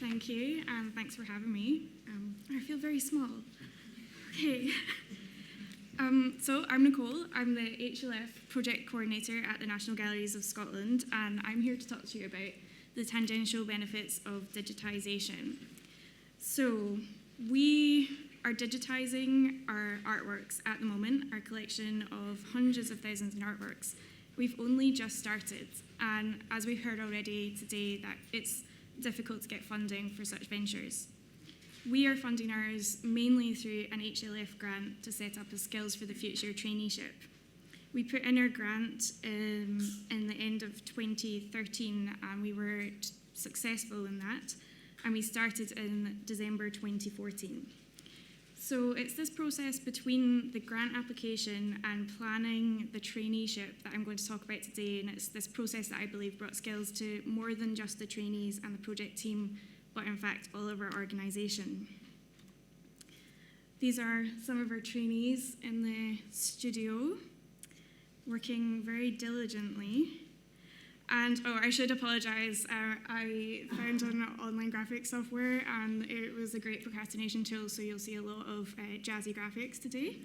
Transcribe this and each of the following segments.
Thank you, and thanks for having me. I feel very small. Okay. So I'm Nicole. I'm the HLF project coordinator at the National Galleries of Scotland, and I'm here to talk to you about the tangential benefits of digitisation. So we are digitising our artworks at the moment, our collection of hundreds of thousands of artworks. We've only just started, and as we've heard already today, that it's difficult to get funding for such ventures. We are funding ours mainly through an HLF grant to set up a Skills for the Future traineeship. We put in our grant in the end of 2013, and we were successful in that, and we started in December 2014. So it's this process between the grant application and planning the traineeship that I'm going to talk about today, and it's this process that I believe brought skills to more than just the trainees and the project team, but in fact all of our organisation. These are some of our trainees in the studio, working very diligently. And I should apologise, I found an online graphics software and it was a great procrastination tool, so you'll see a lot of jazzy graphics today.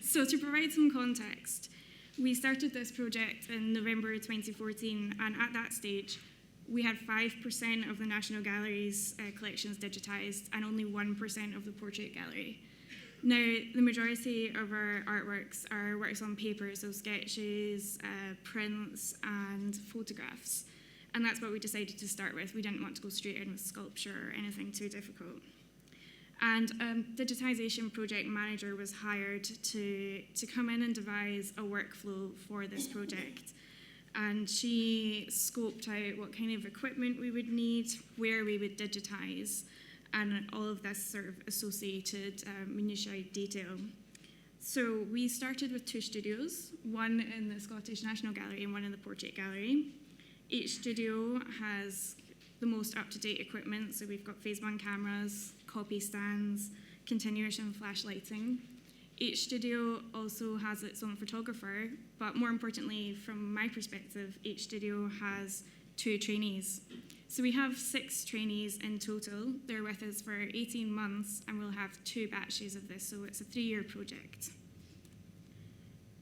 So to provide some context, we started this project in November 2014, and at that stage, we had 5% of the National Gallery's collections digitised and only 1% of the Portrait Gallery. Now, the majority of our artworks are works on paper, so sketches, prints, and photographs. And that's what we decided to start with. We didn't want to go straight in with sculpture or anything too difficult. And a digitisation project manager was hired to come in and devise a workflow for this project. And she scoped out what kind of equipment we would need, where we would digitise, and all of this sort of associated minutiae detail. So we started with 2 studios, one in the Scottish National Gallery and one in the Portrait Gallery. Each studio has the most up-to-date equipment, so we've got phase 1 cameras, copy stands, continuous and flash lighting. Each studio also has its own photographer, but more importantly, from my perspective, each studio has 2 trainees. So we have 6 trainees in total. They're with us for 18 months, and we'll have 2 batches of this, so it's a 3-year project.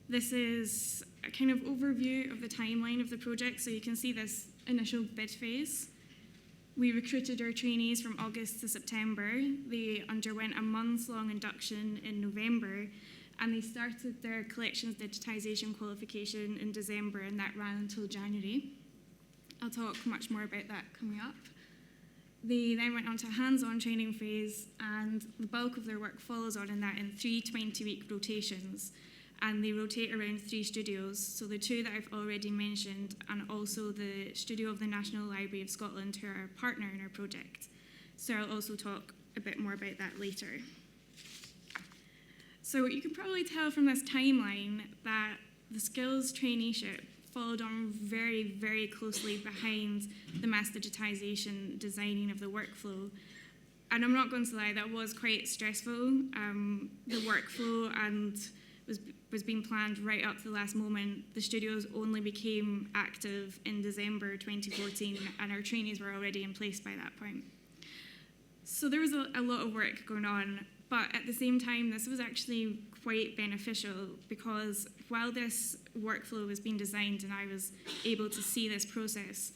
This is a kind of overview of the timeline of the project, so you can see this initial bid phase. We recruited our trainees from August to September. They underwent a months-long induction in November, and they started their collections digitisation qualification in December, and that ran until January. I'll talk much more about that coming up. They then went on to a hands-on training phase, and the bulk of their work follows on in that in 3 20-week rotations, and they rotate around 3 studios, so the 2 that I've already mentioned, and also the studio of the National Library of Scotland, who are a partner in our project. So I'll also talk a bit more about that later. So you can probably tell from this timeline that the skills traineeship followed on very, very closely behind the mass digitisation designing of the workflow. And I'm not going to lie, that was quite stressful. The workflow was being planned right up to the last moment. The studios only became active in December 2014, and our trainees were already in place by that point. So there was a lot of work going on, but at the same time, this was actually quite beneficial, because while this workflow was being designed and I was able to see this process,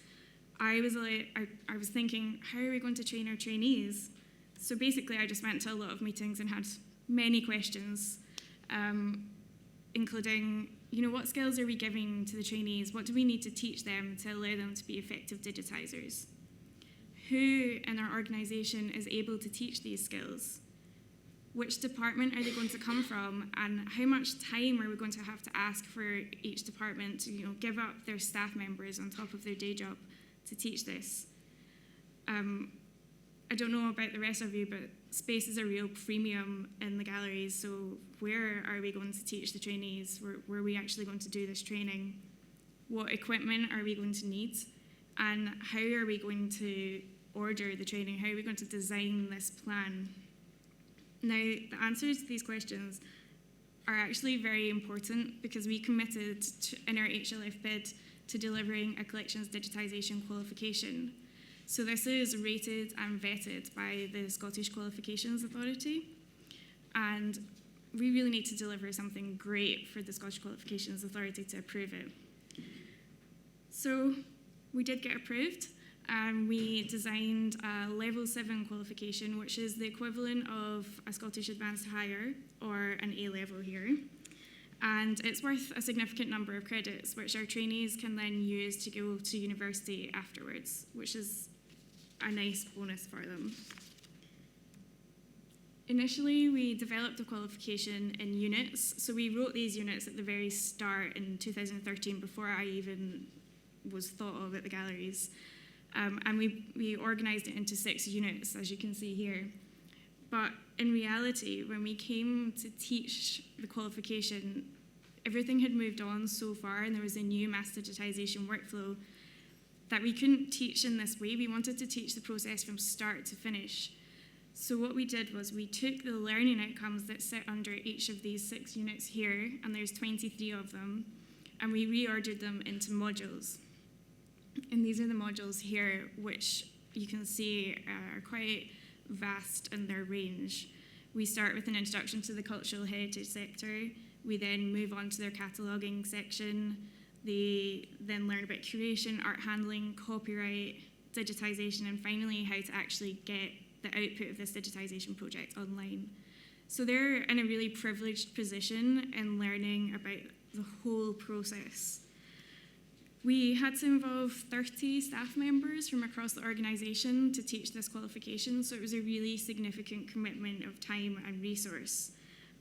I was thinking, how are we going to train our trainees? So basically, I just went to a lot of meetings and had many questions, including, what skills are we giving to the trainees? What do we need to teach them to allow them to be effective digitisers? Who in our organisation is able to teach these skills? Which department are they going to come from, and how much time are we going to have to ask for each department to give up their staff members on top of their day job to teach this? I don't know about the rest of you, but space is a real premium in the galleries, so where are we going to teach the trainees? Where are we actually going to do this training? What equipment are we going to need? And how are we going to order the training? How are we going to design this plan? Now, the answers to these questions are actually very important, because we committed in our HLF bid to delivering a collections digitisation qualification. So this is rated and vetted by the Scottish Qualifications Authority, and we really need to deliver something great for the Scottish Qualifications Authority to approve it. So we did get approved, and we designed a level 7 qualification, which is the equivalent of a Scottish Advanced Higher or an A-level here. And it's worth a significant number of credits, which our trainees can then use to go to university afterwards, which is a nice bonus for them. Initially, we developed the qualification in units. So we wrote these units at the very start in 2013, before I even was thought of at the galleries. And we organised it into 6 units, as you can see here. But in reality, when we came to teach the qualification, everything had moved on so far, and there was a new mass digitisation workflow that we couldn't teach in this way. We wanted to teach the process from start to finish. So what we did was we took the learning outcomes that sit under each of these 6 units here, and there's 23 of them, and we reordered them into modules. And these are the modules here, which you can see are quite vast in their range. We start with an introduction to the cultural heritage sector. We then move on to their cataloguing section. They then learn about curation, art handling, copyright, digitisation, and finally how to actually get the output of this digitisation project online. So they're in a really privileged position in learning about the whole process. We had to involve 30 staff members from across the organisation to teach this qualification, so it was a really significant commitment of time and resource,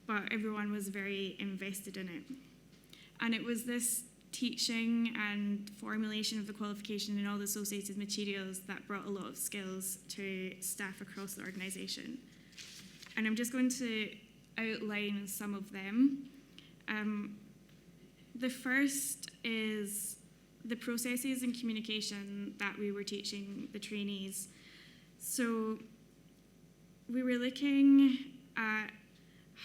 but everyone was very invested in it. And it was this teaching and formulation of the qualification and all the associated materials that brought a lot of skills to staff across the organisation. And I'm just going to outline some of them. The first is the processes and communication that we were teaching the trainees. So we were looking at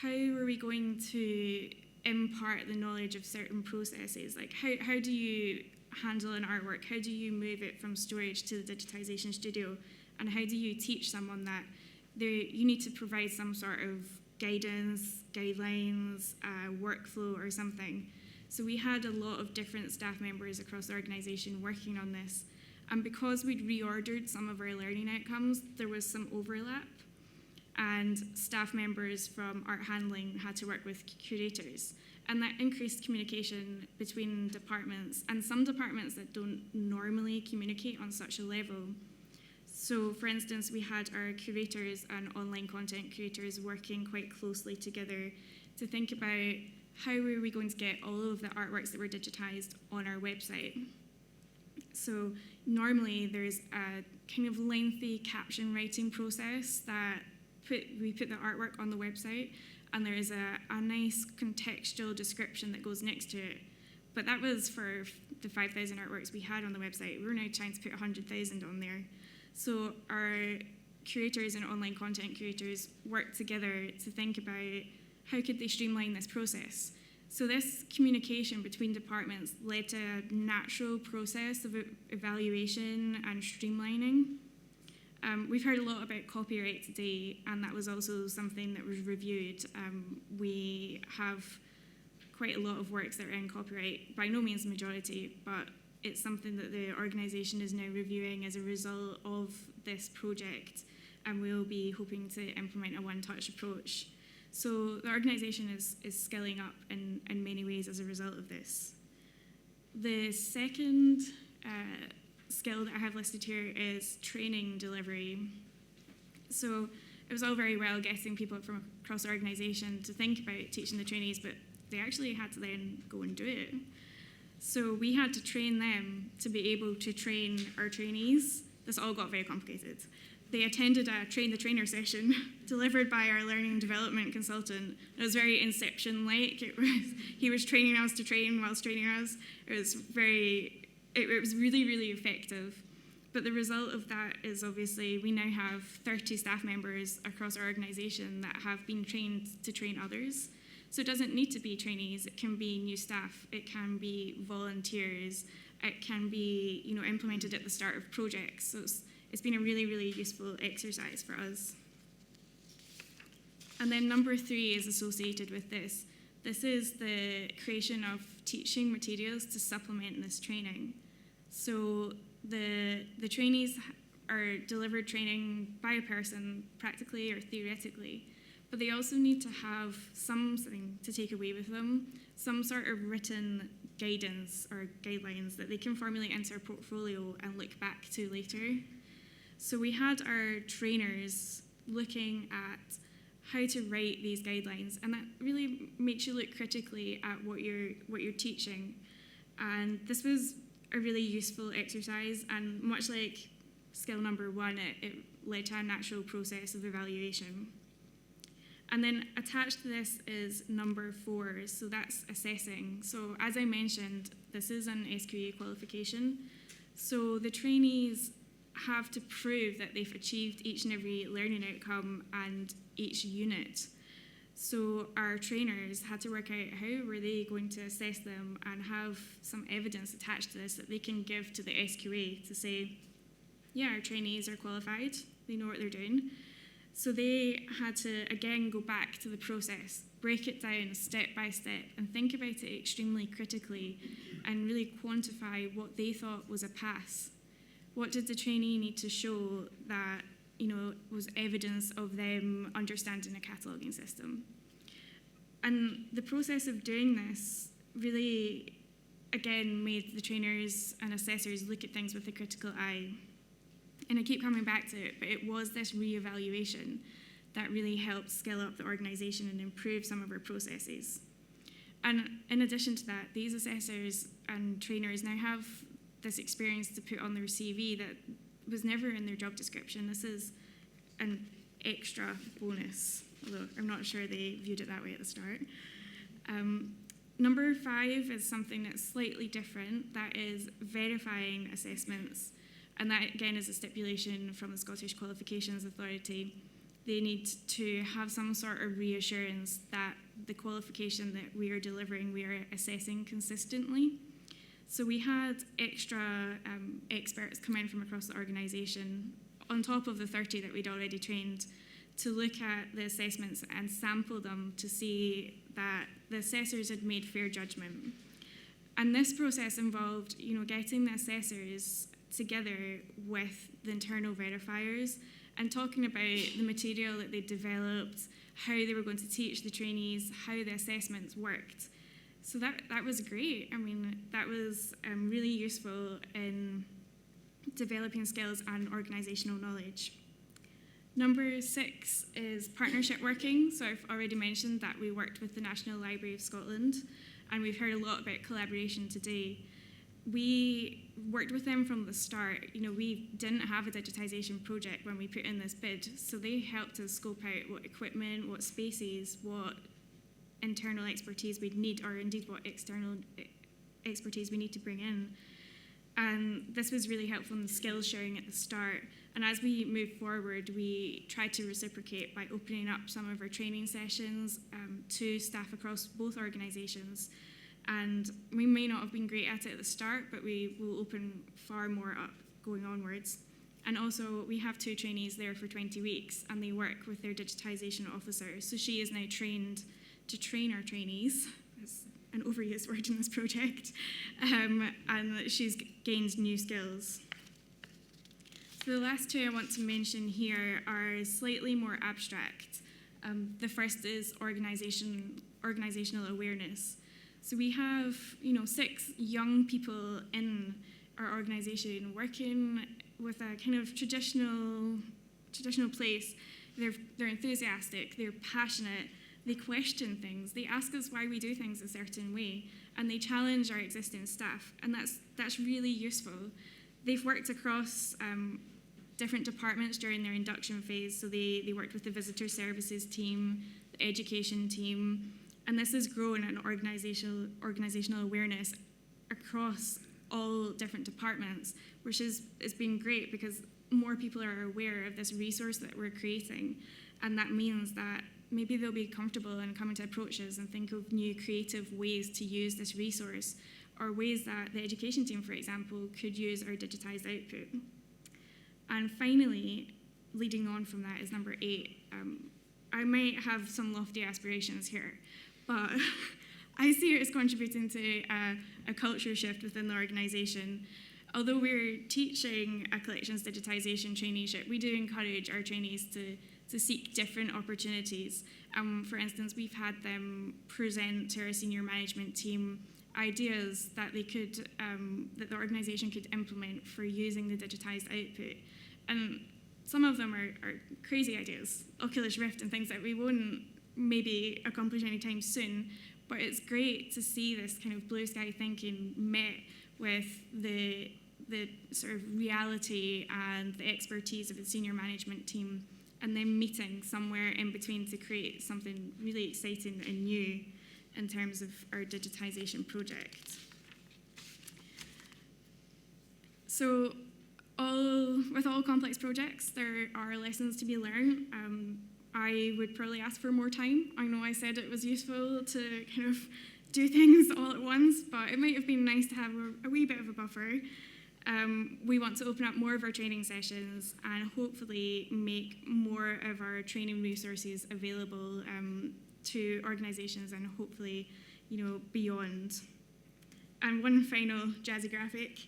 how were we going to impart the knowledge of certain processes, like how do you handle an artwork, how do you move it from storage to the digitisation studio, and how do you teach someone that you need to provide some sort of guidance, guidelines, workflow or something. So we had a lot of different staff members across the organisation working on this. And because we'd reordered some of our learning outcomes, there was some overlap. And staff members from art handling had to work with curators. And that increased communication between departments, and some departments that don't normally communicate on such a level. So for instance, we had our curators and online content creators working quite closely together to think about how were we going to get all of the artworks that were digitised on our website. So normally there's a kind of lengthy caption writing process that we put the artwork on the website, and there is a nice contextual description that goes next to it. But that was for the 5,000 artworks we had on the website. We're now trying to put 100,000 on there. So our curators and online content creators worked together to think about how could they streamline this process. So this communication between departments led to a natural process of evaluation and streamlining. We've heard a lot about copyright today, and that was also something that was reviewed. We have quite a lot of works that are in copyright, by no means the majority, but it's something that the organisation is now reviewing as a result of this project, and we'll be hoping to implement a one-touch approach. So the organisation is scaling up in many ways as a result of this. The second skill that I have listed here is training delivery. So it was all very well getting people from across the organisation to think about teaching the trainees, but they actually had to then go and do it. So we had to train them to be able to train our trainees. This all got very complicated. They attended a train the trainer session delivered by our learning and development consultant. It was very Inception-like. He was training us to train whilst training us. It was really, really effective. But the result of that is obviously we now have 30 staff members across our organisation that have been trained to train others. So it doesn't need to be trainees. It can be new staff. It can be volunteers. It can be implemented at the start of projects. So it's been a really, really useful exercise for us. And then number 3 is associated with this. This is the creation of teaching materials to supplement this training. So the trainees are delivered training by a person, practically or theoretically, but they also need to have something to take away with them, some sort of written guidance or guidelines that they can formulate into their portfolio and look back to later. So we had our trainers looking at how to write these guidelines, and that really makes you look critically at what you're teaching. And this was a really useful exercise, and much like skill number 1, it led to a natural process of evaluation. And then attached to this is number 4, so that's assessing. So as I mentioned, this is an SQA qualification. So the trainees have to prove that they've achieved each and every learning outcome and each unit. So our trainers had to work out how were they going to assess them and have some evidence attached to this that they can give to the SQA to say, yeah, our trainees are qualified, they know what they're doing. So they had to, again, go back to the process, break it down step by step, and think about it extremely critically and really quantify what they thought was a pass. What did the trainee need to show that, was evidence of them understanding a cataloguing system? And the process of doing this really, again, made the trainers and assessors look at things with a critical eye. And I keep coming back to it, but it was this reevaluation that really helped scale up the organisation and improve some of our processes. And in addition to that, these assessors and trainers now have this experience to put on their CV that was never in their job description. This is an extra bonus, although I'm not sure they viewed it that way at the start. Number 5 is something that's slightly different, that is verifying assessments. And that, again, is a stipulation from the Scottish Qualifications Authority. They need to have some sort of reassurance that the qualification that we are delivering, we are assessing consistently. So we had extra experts come in from across the organisation, on top of the 30 that we'd already trained, to look at the assessments and sample them to see that the assessors had made fair judgment. And this process involved, getting the assessors together with the internal verifiers and talking about the material that they developed, how they were going to teach the trainees, how the assessments worked. So that was great. That was really useful in developing skills and organisational knowledge. Number 6 is partnership working. So I've already mentioned that we worked with the National Library of Scotland, and we've heard a lot about collaboration today. We worked with them from the start. We didn't have a digitisation project when we put in this bid, so they helped us scope out what equipment, what spaces, what internal expertise we'd need, or indeed what external expertise we need to bring in. And this was really helpful in the skills sharing at the start. And as we moved forward, we tried to reciprocate by opening up some of our training sessions to staff across both organisations. And we may not have been great at it at the start, but we will open far more up going onwards. And also, we have 2 trainees there for 20 weeks, and they work with their digitisation officer. So she is now trained to train our trainees. That's an overused word in this project. And she's gained new skills. So the last 2 I want to mention here are slightly more abstract. The first is organisational awareness. So we have, 6 young people in our organisation working with a kind of traditional place. They're enthusiastic, they're passionate, they question things, they ask us why we do things a certain way, and they challenge our existing staff, and that's really useful. They've worked across different departments during their induction phase, so they worked with the visitor services team, the education team, and this has grown an organisational awareness across all different departments, which has been great because more people are aware of this resource that we're creating, and that means that maybe they'll be comfortable in coming to approach us and think of new creative ways to use this resource, or ways that the education team, for example, could use our digitised output. And finally, leading on from that is number 8. I might have some lofty aspirations here, but I see it as contributing to a culture shift within the organisation. Although we're teaching a collections digitisation traineeship, we do encourage our trainees to seek different opportunities. For instance, we've had them present to our senior management team ideas that they could, that the organisation could implement for using the digitised output. And some of them are crazy ideas, Oculus Rift and things that we won't maybe accomplish anytime soon, but it's great to see this kind of blue sky thinking met with the sort of reality and the expertise of the senior management team, and then meeting somewhere in between to create something really exciting and new in terms of our digitisation project. So with all complex projects, there are lessons to be learned. I would probably ask for more time. I know I said it was useful to kind of do things all at once, but it might have been nice to have a wee bit of a buffer. We want to open up more of our training sessions and hopefully make more of our training resources available to organisations and hopefully, beyond. And one final jazzy graphic.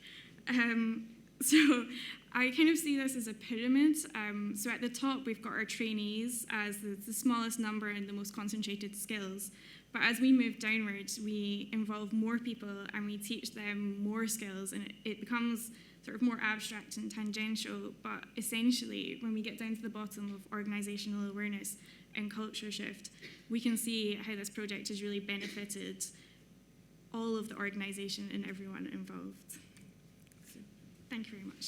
So I kind of see this as a pyramid. So at the top, we've got our trainees as the smallest number and the most concentrated skills. But as we move downwards, we involve more people and we teach them more skills, and it becomes sort of more abstract and tangential. But essentially, when we get down to the bottom of organisational awareness and culture shift, we can see how this project has really benefited all of the organisation and everyone involved. So, thank you very much.